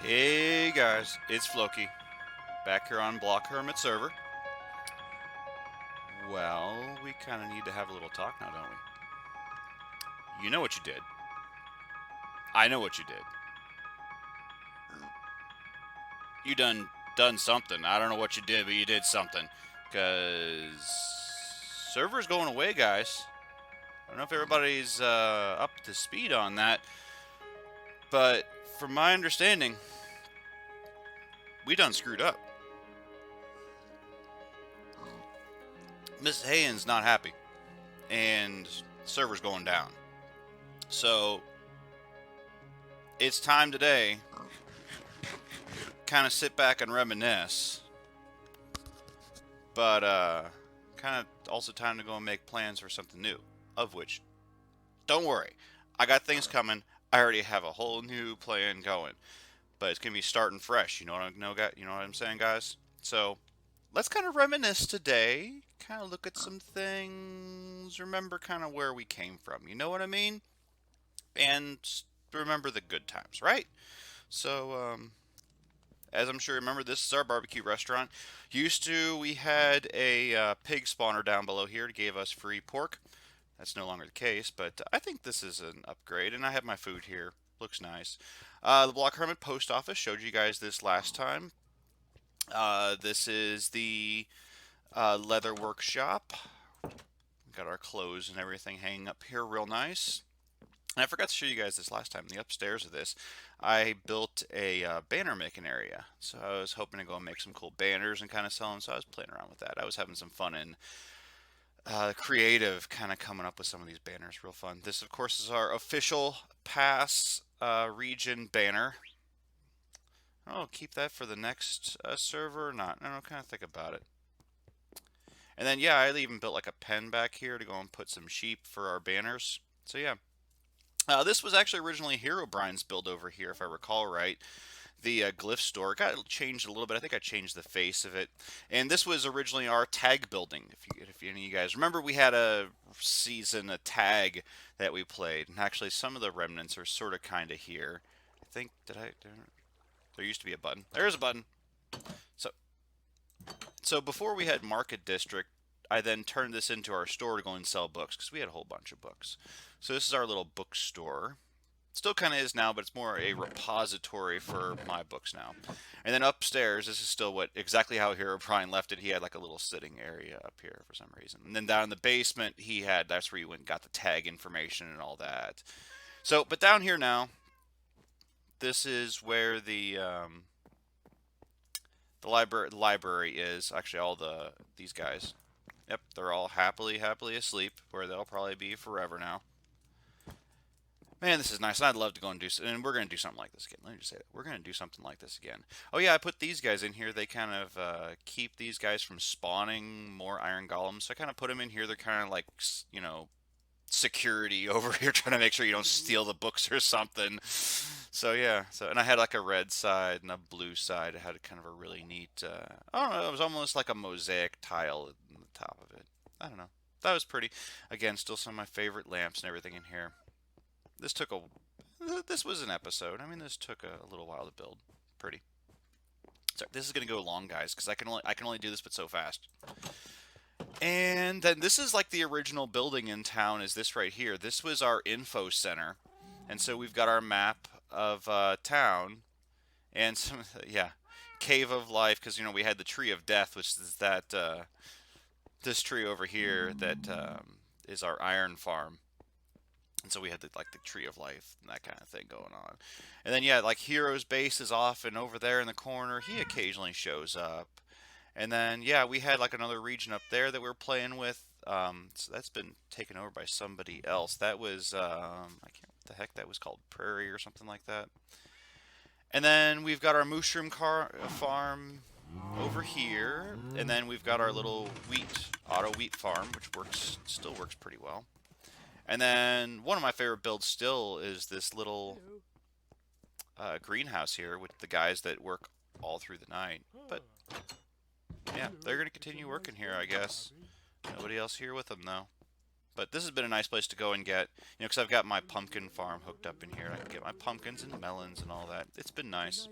Hey guys, it's Floki, back here on Block Hermit server. Well, we kind of need to have a little talk now, don't we? You know what you did. I know what you did. You done something. I don't know what you did, but you did something. Cause server's going away, guys. I don't know if everybody's up to speed on that, but from my understanding, we done screwed up. Miss Hayden's not happy, and server's going down. So it's time today kind of sit back and reminisce, but kind of also time to go and make plans for something new, of which, don't worry, I got things coming. I already have a whole new plan going, but it's gonna be starting fresh. You know what you know what I'm saying, guys? So let's kind of reminisce today, kind of look at some things, remember kind of where we came from. You know what I mean? And remember the good times, right? So as I'm sure you remember, this is our barbecue restaurant. Used to, we had a pig spawner down below here that gave us free pork. That's no longer the case, but I think this is an upgrade, and I have my food here. Looks nice. The Block Hermit post office, showed you guys this last time. This is the leather workshop. We got our clothes and everything hanging up here real nice. And I forgot to show you guys this last time. The upstairs of this, I built a banner making area. So I was hoping to go and make some cool banners and kind of sell them. So I was playing around with that. I was having some fun and creative, kind of coming up with some of these banners. Real fun. This, of course, is our official pass region banner. Oh, keep that for the next server or not? I don't know, kind of think about it. And then, yeah, I even built like a pen back here to go and put some sheep for our banners. So, yeah. This was actually originally Herobrine's build over here, if I recall right. The glyph store got changed a little bit. I think I changed the face of it. And this was originally our tag building. If any of you guys remember, we had a tag that we played. And actually, some of the remnants are sort of kind of here. I think, there used to be a button. There's a button. So, so before we had Market District, I then turned this into our store to go and sell books because we had a whole bunch of books. So this is our little bookstore. Still kind of is now, but it's more a repository for my books now. And then upstairs, this is still exactly how Hero Brian left it. He had like a little sitting area up here for some reason. And then down in the basement, that's where you went and got the tag information and all that. So, but down here now, this is where the library is. Actually, all these guys. Yep, they're all happily asleep, where they'll probably be forever now. Man, this is nice. I'd love to go and and we're going to do something like this again. Let me just say that. We're going to do something like this again. Oh yeah, I put these guys in here. They kind of keep these guys from spawning more iron golems. So I kind of put them in here. They're kind of like, you know, security over here, trying to make sure you don't steal the books or something. So yeah, and I had like a red side and a blue side. It had kind of a really neat, I don't know, it was almost like a mosaic tile in the top of it. I don't know. That was pretty. Again, still some of my favorite lamps and everything in here. This took a this was an episode. I mean, this took a little while to build. Pretty. So this is gonna go long, guys, because I can only do this but so fast. And then this is like the original building in town. Is this right here? This was our info center, and so we've got our map of town, and some yeah, cave of life, because you know we had the tree of death, which is that this tree over here that is our iron farm. And so we had like the tree of life and that kind of thing going on. And then yeah, like Hero's base is off and over there in the corner. He occasionally shows up. And then yeah, we had like another region up there that we were playing with. So that's been taken over by somebody else. That was I can't what the heck that was called, Prairie or something like that. And then we've got our mushroom farm over here, and then we've got our little auto wheat farm, which still works pretty well. And then one of my favorite builds still is this little greenhouse here with the guys that work all through the night. But yeah, they're going to continue working here, I guess. Nobody else here with them, though. But this has been a nice place to go and get, you know, because I've got my pumpkin farm hooked up in here. I can get my pumpkins and melons and all that. It's been nice.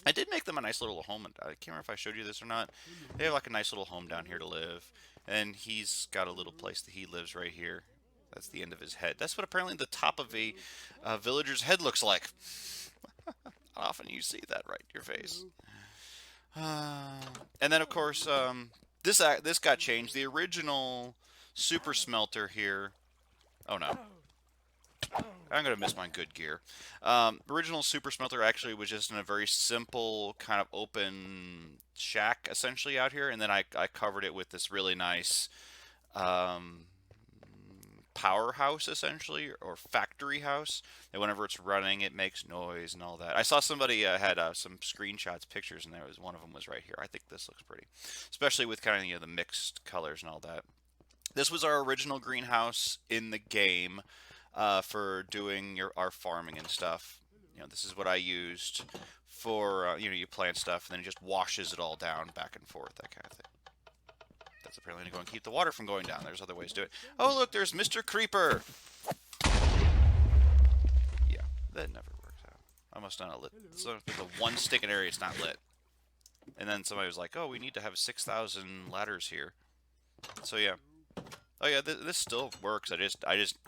I did make them a nice little home. I can't remember if I showed you this or not. They have like a nice little home down here to live. And he's got a little place that he lives right here. That's the end of his head. That's what apparently the top of a villager's head looks like. Often you see that right in your face. And then of course, this got changed. The original super smelter here. Oh no, I'm gonna miss my good gear. Original super smelter actually was just in a very simple kind of open shack essentially out here, and then I covered it with this really nice um, powerhouse essentially, or factory house. And whenever it's running, it makes noise and all that. I saw somebody had some screenshots, pictures, and there was one of them was right here. I think this looks pretty, especially with kind of the mixed colors and all that. This was our original greenhouse in the game for doing our farming and stuff. This is what I used for you plant stuff and then it just washes it all down back and forth, that kind of thing. That's apparently going to keep the water from going down. There's other ways to do it. Oh, look, there's Mr. Creeper. Yeah, that never works out. I must not have lit. So the one stick in area is not lit. And then somebody was like, "Oh, we need to have 6,000 ladders here." So yeah. Oh yeah, this still works. I just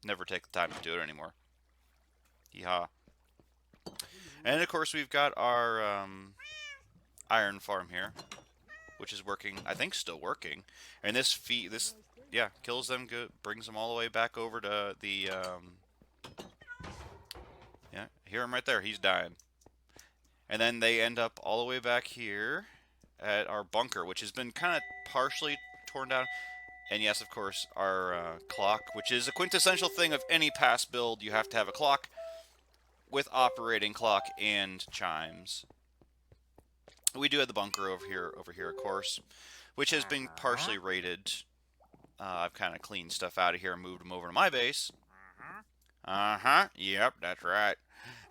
never take the time to do it anymore. Yeehaw. And of course we've got our iron farm here, which is working. I think still working. And this yeah, kills them good, brings them all the way back over to the yeah, hear him right there. He's dying. And then they end up all the way back here at our bunker, which has been kind of partially torn down. And yes, of course, our clock, which is a quintessential thing of any past build. You have to have a clock with operating clock and chimes. We do have the bunker over here, of course, which has been partially raided. I've kind of cleaned stuff out of here and moved them over to my base. Yep, that's right.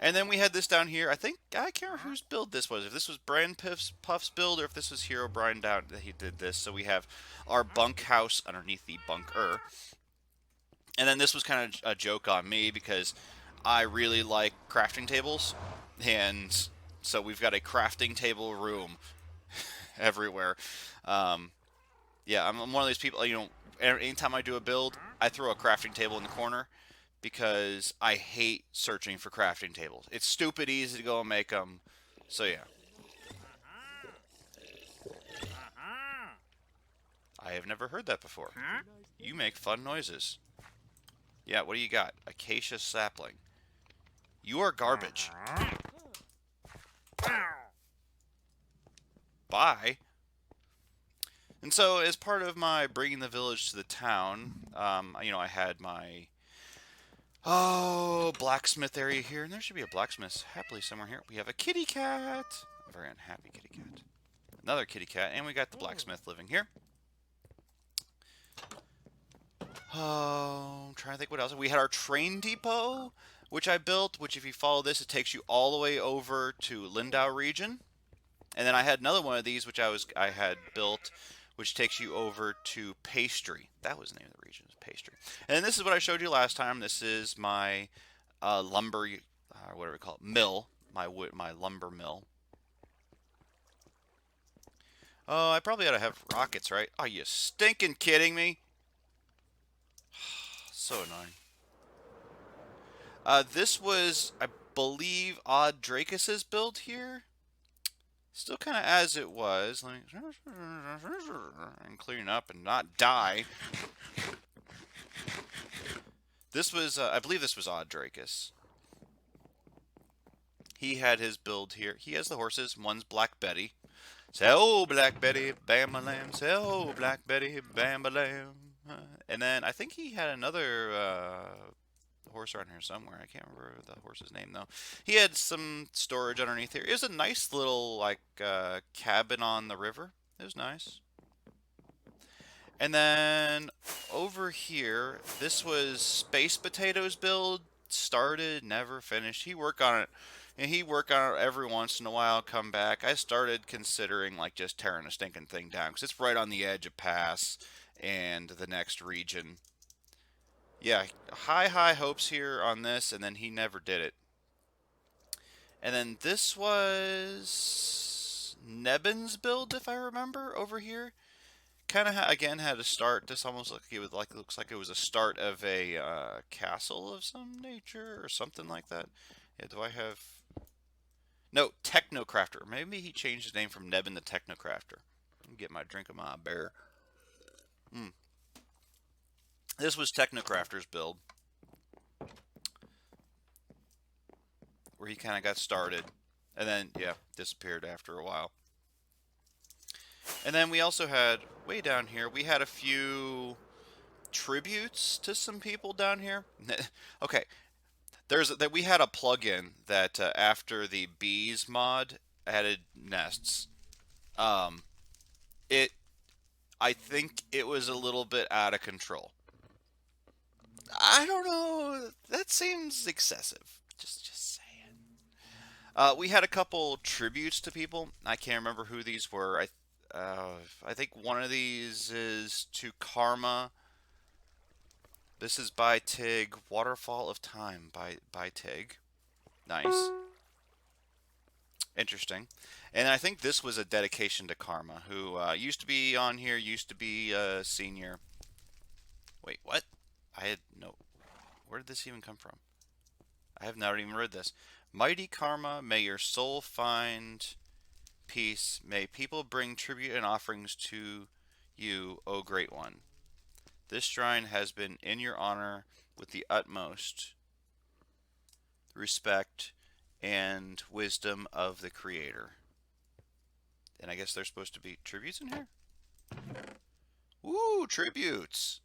And then we had this down here. I can't remember whose build this was. If this was Brian Puff's build or if this was Hero Brian down that he did this. So we have our bunkhouse underneath the bunker. And then this was kind of a joke on me because I really like crafting tables. And so we've got a crafting table room everywhere. Yeah, I'm one of these people, anytime I do a build, I throw a crafting table in the corner because I hate searching for crafting tables. It's stupid easy to go and make them. So yeah. I have never heard that before. You make fun noises. Yeah, what do you got? Acacia sapling. You are garbage. Bye. And so, as part of my bringing the village to the town, I had my blacksmith area here, and there should be a blacksmith happily somewhere here. We have a kitty cat, a very unhappy kitty cat, another kitty cat, and we got the blacksmith living here. Oh, I'm trying to think what else. We had our train depot, which I built, which if you follow this, it takes you all the way over to Lindau region. And then I had another one of these, which I had built, which takes you over to Pastry. That was the name of the region, Pastry. And then this is what I showed you last time. This is my lumber, whatever we call it, mill, my lumber mill. Oh, I probably ought to have rockets, right? Are you stinking kidding me? So annoying. This was, I believe, Odd Dracus's build here. Still kind of as it was. Let me and clean up and not die. This was, I believe this was Odd Dracus. He had his build here. He has the horses. One's Black Betty. Say, oh, Black Betty, bam a lamb. Say, oh, Black Betty, bam a lamb. And then I think he had another horse around here somewhere. I can't remember the horse's name though. He had some storage underneath here. It was a nice little like cabin on the river. It was nice. And then over here, this was Space Potato's build. Started, never finished. He worked on it. And he work on it every once in a while, come back. I started considering like just tearing a stinking thing down because it's right on the edge of pass and the next region. Yeah, high hopes here on this, and then he never did it. And then this was Nebin's build, if I remember, over here. Kind of again had a start. This almost looks like it was a start of a castle of some nature or something like that. Yeah, do I have no Technocrafter? Maybe he changed his name from Nebin to Technocrafter. Get my drink of my beer. Mm. This was Technocrafter's build, where he kind of got started, and then yeah, disappeared after a while. And then we also had way down here. We had a few tributes to some people down here. Okay, we had a plugin that after the bees mod added nests. Um, it I think it was a little bit out of control. I don't know. That seems excessive. Just saying. We had a couple tributes to people. I can't remember who these were. I think one of these is to Karma. This is by Tig. Waterfall of Time by Tig. Nice. Interesting. And I think this was a dedication to Karma, who used to be on here, used to be a senior. Wait, what? I had no. Where did this even come from? I have not even read this. Mighty Karma, may your soul find peace. May people bring tribute and offerings to you, O Great One. This shrine has been in your honor with the utmost respect and wisdom of the Creator. And I guess there's supposed to be tributes in here? Ooh, tributes!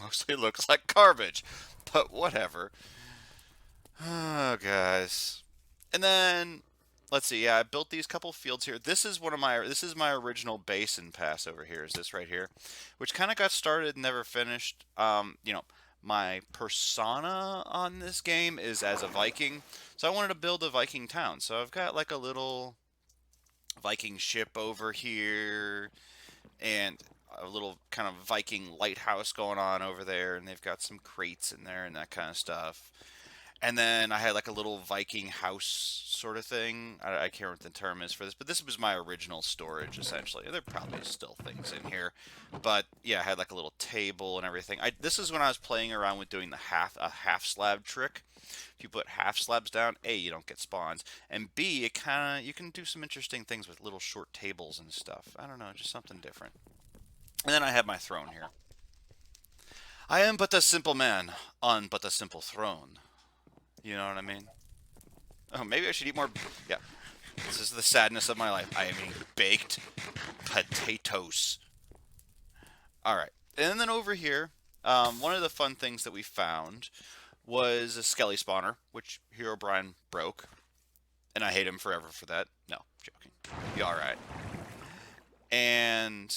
Mostly looks like garbage, but whatever. Oh, guys. And then, let's see, yeah, I built these couple fields here. This is my original basin pass over here, is this right here, which kind of got started and never finished. My persona on this game is as a Viking, so I wanted to build a Viking town. So I've got like a little Viking ship over here, and a little kind of Viking lighthouse going on over there, and they've got some crates in there and that kind of stuff. And then I had like a little Viking house sort of thing. I can't remember what the term is for this, but this was my original storage essentially. There probably still things in here, but yeah, I had like a little table and everything. This is when I was playing around with doing a half slab trick. If you put half slabs down, A, you don't get spawns, and B, you can do some interesting things with little short tables and stuff. I don't know, just something different. And then I have my throne here. I am but a simple man on but a simple throne. You know what I mean? Oh, maybe I should eat more. Yeah. This is the sadness of my life. I am eating baked potatoes. Alright. And then over here, one of the fun things that we found was a Skelly spawner, which Hero Brian broke. And I hate him forever for that. No, joking. Be alright. And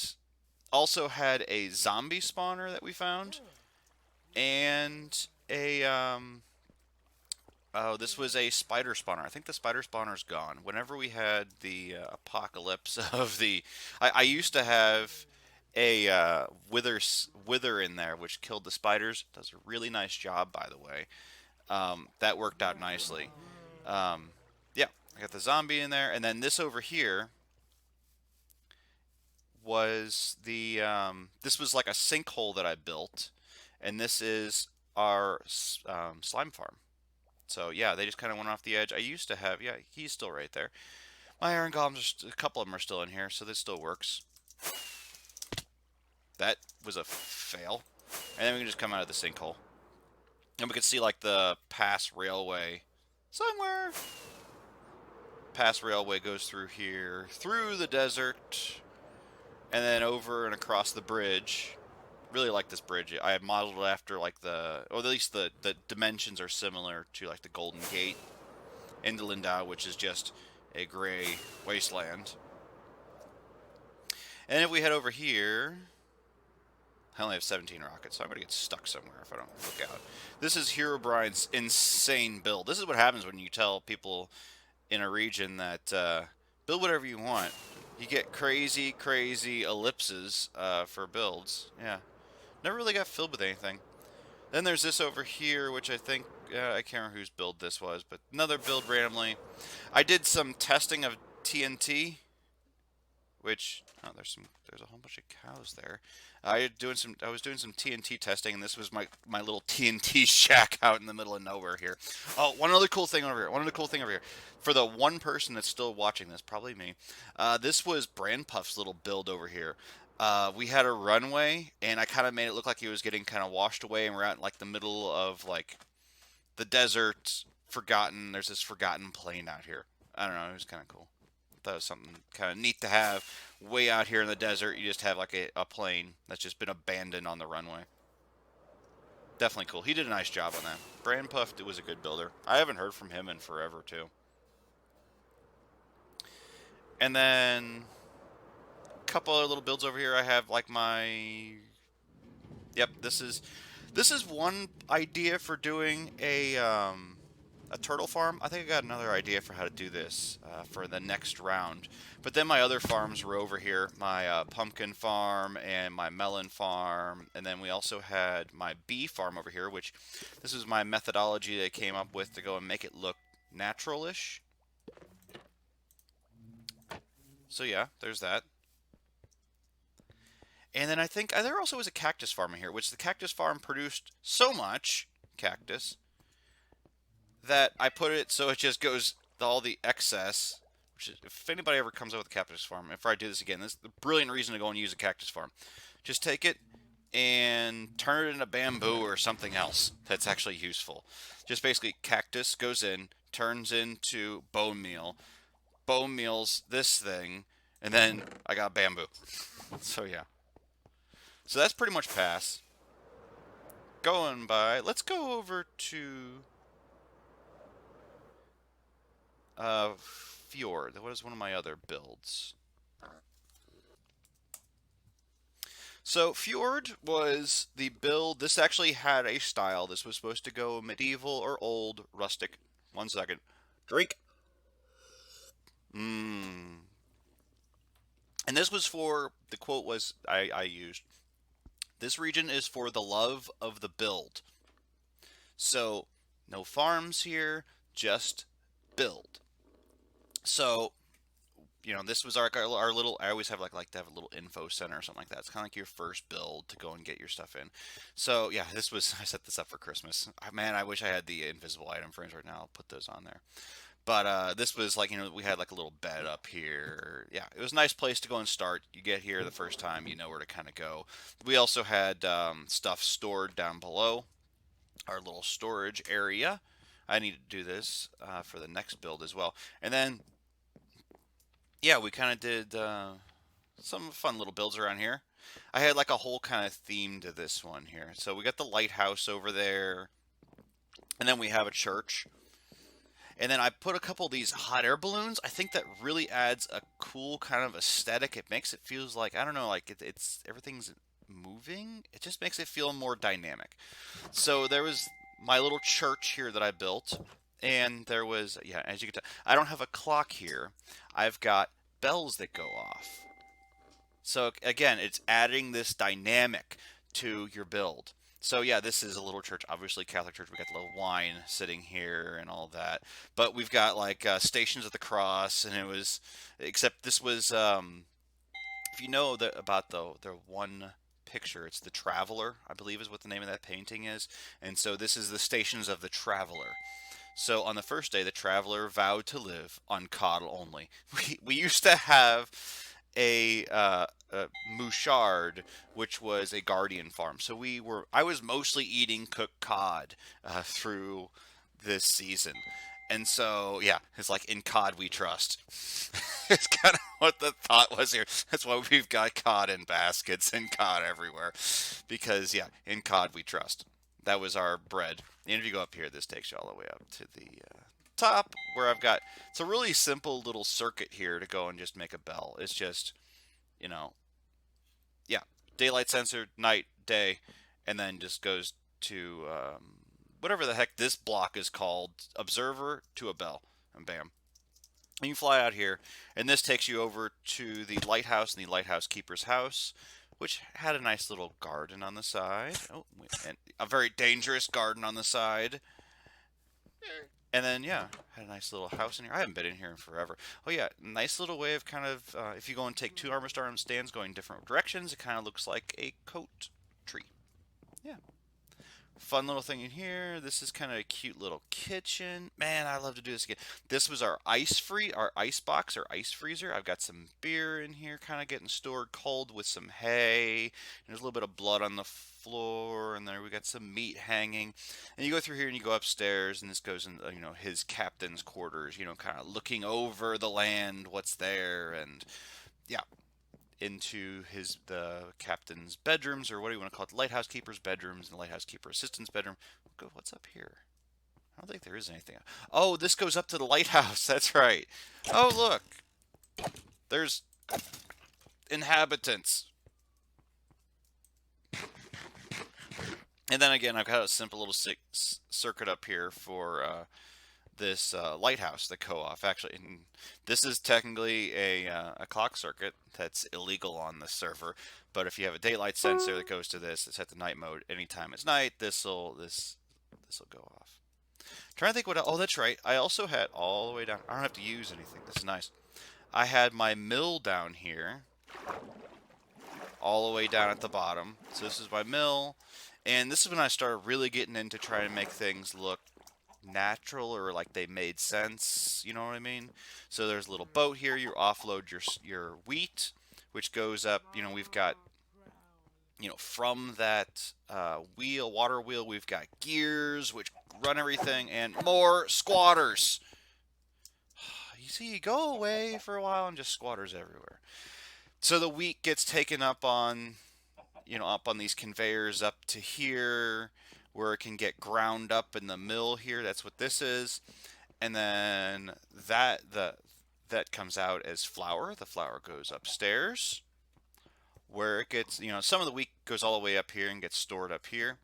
also had a zombie spawner that we found. And a, oh, this was a spider spawner. I think the spider spawner's gone. Whenever we had the apocalypse of the... I used to have a wither in there, which killed the spiders. Does a really nice job, by the way. That worked out nicely. Yeah, I got the zombie in there. And then this over here was the... this was like a sinkhole that I built. And this is our slime farm. So yeah, they just kind of went off the edge. I used to have, yeah, he's still right there. My iron golems, a couple of them are still in here, so this still works. That was a fail. And then we can just come out of the sinkhole. And we can see like the pass railway somewhere. Pass railway goes through here, through the desert, and then over and across the bridge. Really like this bridge. I have modeled it after like or at least the dimensions are similar to like the Golden Gate into Lindau, which is just a gray wasteland. And if we head over here, I only have 17 rockets, so I'm gonna get stuck somewhere if I don't look out. This is Hero Brian's insane build. This is what happens when you tell people in a region that build whatever you want. You get crazy, crazy ellipses for builds. Yeah. Never really got filled with anything. Then there's this over here, which I think, I can't remember whose build this was, but another build randomly. I did some testing of TNT, which, oh, there's a whole bunch of cows there. I was doing some TNT testing, and this was my little TNT shack out in the middle of nowhere here. Oh, one other cool thing over here. One other cool thing over here. For the one person that's still watching this, probably me, this was Brand Puff's little build over here. We had a runway, and I kind of made it look like he was getting kind of washed away, and we're out in like the middle of like the desert, forgotten. There's this forgotten plane out here. I don't know. It was kind of cool. That was something kind of neat to have. Way out here in the desert, you just have like a plane that's just been abandoned on the runway. Definitely cool. He did a nice job on that. Brand Puff was a good builder. I haven't heard from him in forever, too. And then a couple other little builds over here. I have like my... Yep, this is one idea for doing a turtle farm. I think I got another idea for how to do this for the next round. But then my other farms were over here, my pumpkin farm and my melon farm, and then we also had my bee farm over here, which this is my methodology that I came up with to go and make it look natural-ish. So yeah, there's that. And then I think there also was a cactus farm in here, which the cactus farm produced so much cactus that I put it so it just goes all the excess. Which is, if anybody ever comes up with a cactus farm, if I do this again, this is the brilliant reason to go and use a cactus farm. Just take it and turn it into bamboo or something else that's actually useful. Just basically, cactus goes in, turns into bone meal, bone meal's this thing, and then I got bamboo. So yeah. So that's pretty much pass. Going by, let's go over to Fjord. What is one of my other builds? So Fjord was the build. This actually had a style. This was supposed to go medieval or old, rustic. 1 second. Drink. Mmm. And this was for, the quote was, I used, this region is for the love of the build. So, no farms here, just build. So, this was our little. I always have like to have a little info center or something like that. It's kind of like your first build to go and get your stuff in. So yeah, this was. I set this up for Christmas. Man, I wish I had the invisible item frames right now. I'll put those on there. But this was like, we had like a little bed up here. Yeah, it was a nice place to go and start. You get here the first time, you know where to kind of go. We also had stuff stored down below our little storage area. I need to do this for the next build as well. And then yeah, we kind of did some fun little builds around here. I had like a whole kind of theme to this one here. So we got the lighthouse over there, and then we have a church. And then I put a couple of these hot air balloons. I think that really adds a cool kind of aesthetic. It makes it feels like, I don't know, like it's everything's moving. It just makes it feel more dynamic. So there was my little church here that I built. And there was, yeah, as you can tell, I don't have a clock here. I've got bells that go off. So again, it's adding this dynamic to your build. So yeah, this is a little church, obviously Catholic church. We got the little wine sitting here and all that. But we've got like Stations of the Cross, and it was, except this was, if you know about the one picture, it's the Traveler, I believe is what the name of that painting is. And so this is the Stations of the Traveler. So on the first day, the traveler vowed to live on cod only. We used to have a mouchard, which was a guardian farm. So I was mostly eating cooked cod through this season. And so, yeah, it's like in cod we trust. It's kind of what the thought was here. That's why we've got cod in baskets and cod everywhere. Because, yeah, in cod we trust. That was our bread. And if you go up here, this takes you all the way up to the top where I've got, it's a really simple little circuit here to go and just make a bell. It's just, you know, yeah, daylight sensor, night, day, and then just goes to whatever the heck this block is called, observer to a bell, and bam. And you fly out here, and this takes you over to the lighthouse and the lighthouse keeper's house, which had a nice little garden on the side. Oh, and a very dangerous garden on the side. And then, yeah, had a nice little house in here. I haven't been in here in forever. Oh, yeah, nice little way of kind of, if you go and take two arm stands going different directions, it kind of looks like a coat tree. Yeah. Fun little thing in here. This is kind of a cute little kitchen. Man, I love to do this again. This was our our ice box, our ice freezer. I've got some beer in here, kind of getting stored cold with some hay. And there's a little bit of blood on the floor, and there we got some meat hanging. And you go through here and you go upstairs, and this goes in, his captain's quarters. Kind of looking over the land, what's there, and yeah, into the captain's bedrooms, or what do you want to call it, the lighthouse keeper's bedrooms and the lighthouse keeper assistant's bedroom. What's up here? I don't think there is anything. Oh, this goes up to the lighthouse. That's right. Oh, look. There's inhabitants. And then again, I've got a simple little circuit up here for this lighthouse, the co-op. Actually, this is technically a clock circuit that's illegal on the server. But if you have a daylight sensor that goes to this, it's at the night mode. Anytime it's night, this'll go off. I'm trying to think what. Oh, that's right. I also had all the way down. I don't have to use anything. This is nice. I had my mill down here, all the way down at the bottom. So this is my mill, and this is when I started really getting into trying to make things look natural, or like they made sense, you know what I mean? So there's a little boat here. You offload your wheat, which goes up. We've got, from that water wheel, we've got gears which run everything, and more squatters. You see, go away for a while and just squatters everywhere. So the wheat gets taken up on, up on these conveyors up to here, where it can get ground up in the mill here. That's what this is. And then that comes out as flour. The flour goes upstairs, where it gets, some of the wheat goes all the way up here and gets stored up here.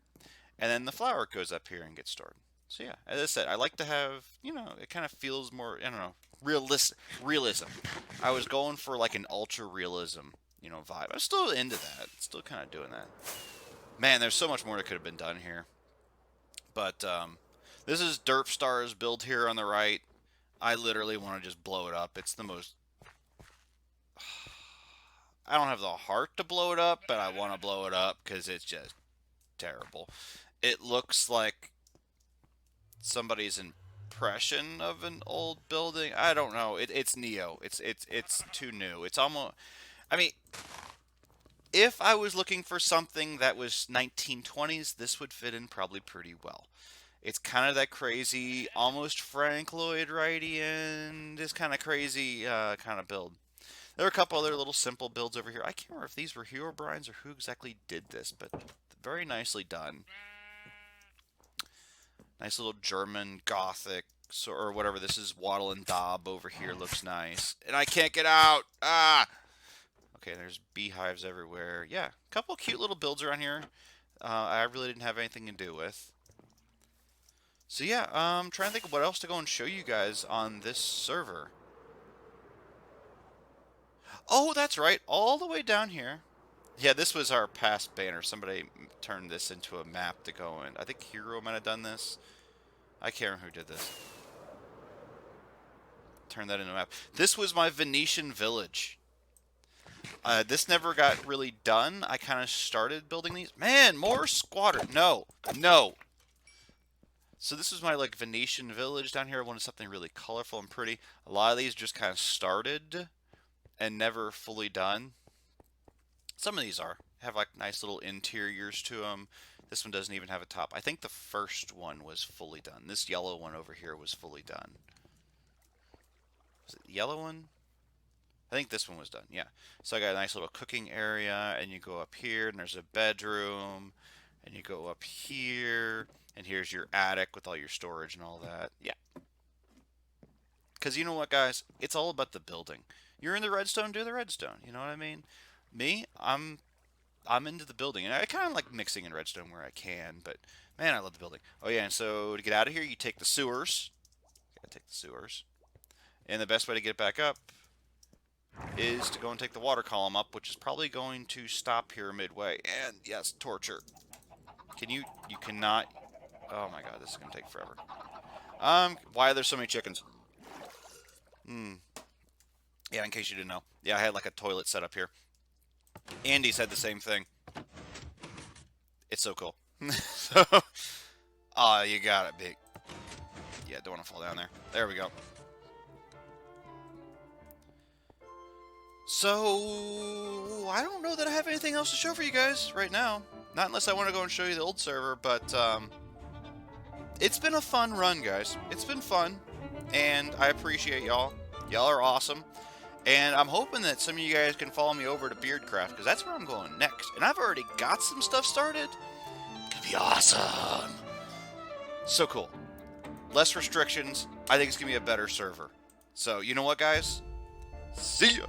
And then the flour goes up here and gets stored. So yeah, as I said, I like to have, it kind of feels more, I don't know, realism. I was going for like an ultra realism, vibe. I'm still into that. Still kind of doing that. Man, there's so much more that could have been done here. But this is Derpstar's build here on the right. I literally want to just blow it up. It's the most... I don't have the heart to blow it up, but I want to blow it up because it's just terrible. It looks like somebody's impression of an old building. I don't know. It's Neo. It's too new. It's almost... I mean, if I was looking for something that was 1920s, this would fit in probably pretty well. It's kind of that crazy, almost Frank Lloyd Wrightian, this kind of crazy kind of build. There are a couple other little simple builds over here. I can't remember if these were Herobrines or who exactly did this, but very nicely done. Nice little German Gothic, or whatever this is, Wattle and Daub over here looks nice. And I can't get out! Ah! Okay, there's beehives everywhere. Yeah, a couple cute little builds around here I really didn't have anything to do with. So yeah, I'm trying to think of what else to go and show you guys on this server. Oh, that's right, all the way down here. Yeah, this was our past banner. Somebody turned this into a map to go in. I think Hero might have done this. I can't remember who did this. Turn that into a map. This was my Venetian village. This never got really done. I kind of started building these. Man, more squatter. No, no. So this was my like Venetian village down here. I wanted something really colorful and pretty. A lot of these just kind of started and never fully done. Some of these have like nice little interiors to them. This one doesn't even have a top. I think the first one was fully done. This yellow one over here was fully done. Was it the yellow one? I think this one was done, yeah. So I got a nice little cooking area, and you go up here, and there's a bedroom, and you go up here, and here's your attic with all your storage and all that. Yeah. Because you know what, guys? It's all about the building. You're in the redstone, do the redstone. You know what I mean? Me, I'm into the building, and I kind of like mixing in redstone where I can, but man, I love the building. Oh yeah, and so to get out of here, you take the sewers. Gotta take the sewers. And the best way to get back up is to go and take the water column up, which is probably going to stop here midway. And yes, torture. Can you? You cannot. Oh my god, this is gonna take forever. Why are there so many chickens? Yeah, in case you didn't know. Yeah, I had like a toilet set up here. Andy said the same thing. It's so cool. So, oh, you got it, big. Yeah, don't want to fall down there. There we go. So, I don't know that I have anything else to show for you guys right now. Not unless I want to go and show you the old server, but it's been a fun run, guys. It's been fun, and I appreciate y'all. Y'all are awesome. And I'm hoping that some of you guys can follow me over to Beardcraft, because that's where I'm going next. And I've already got some stuff started. It's gonna be awesome. So cool. Less restrictions. I think it's gonna be a better server. So, you know what, guys? See ya!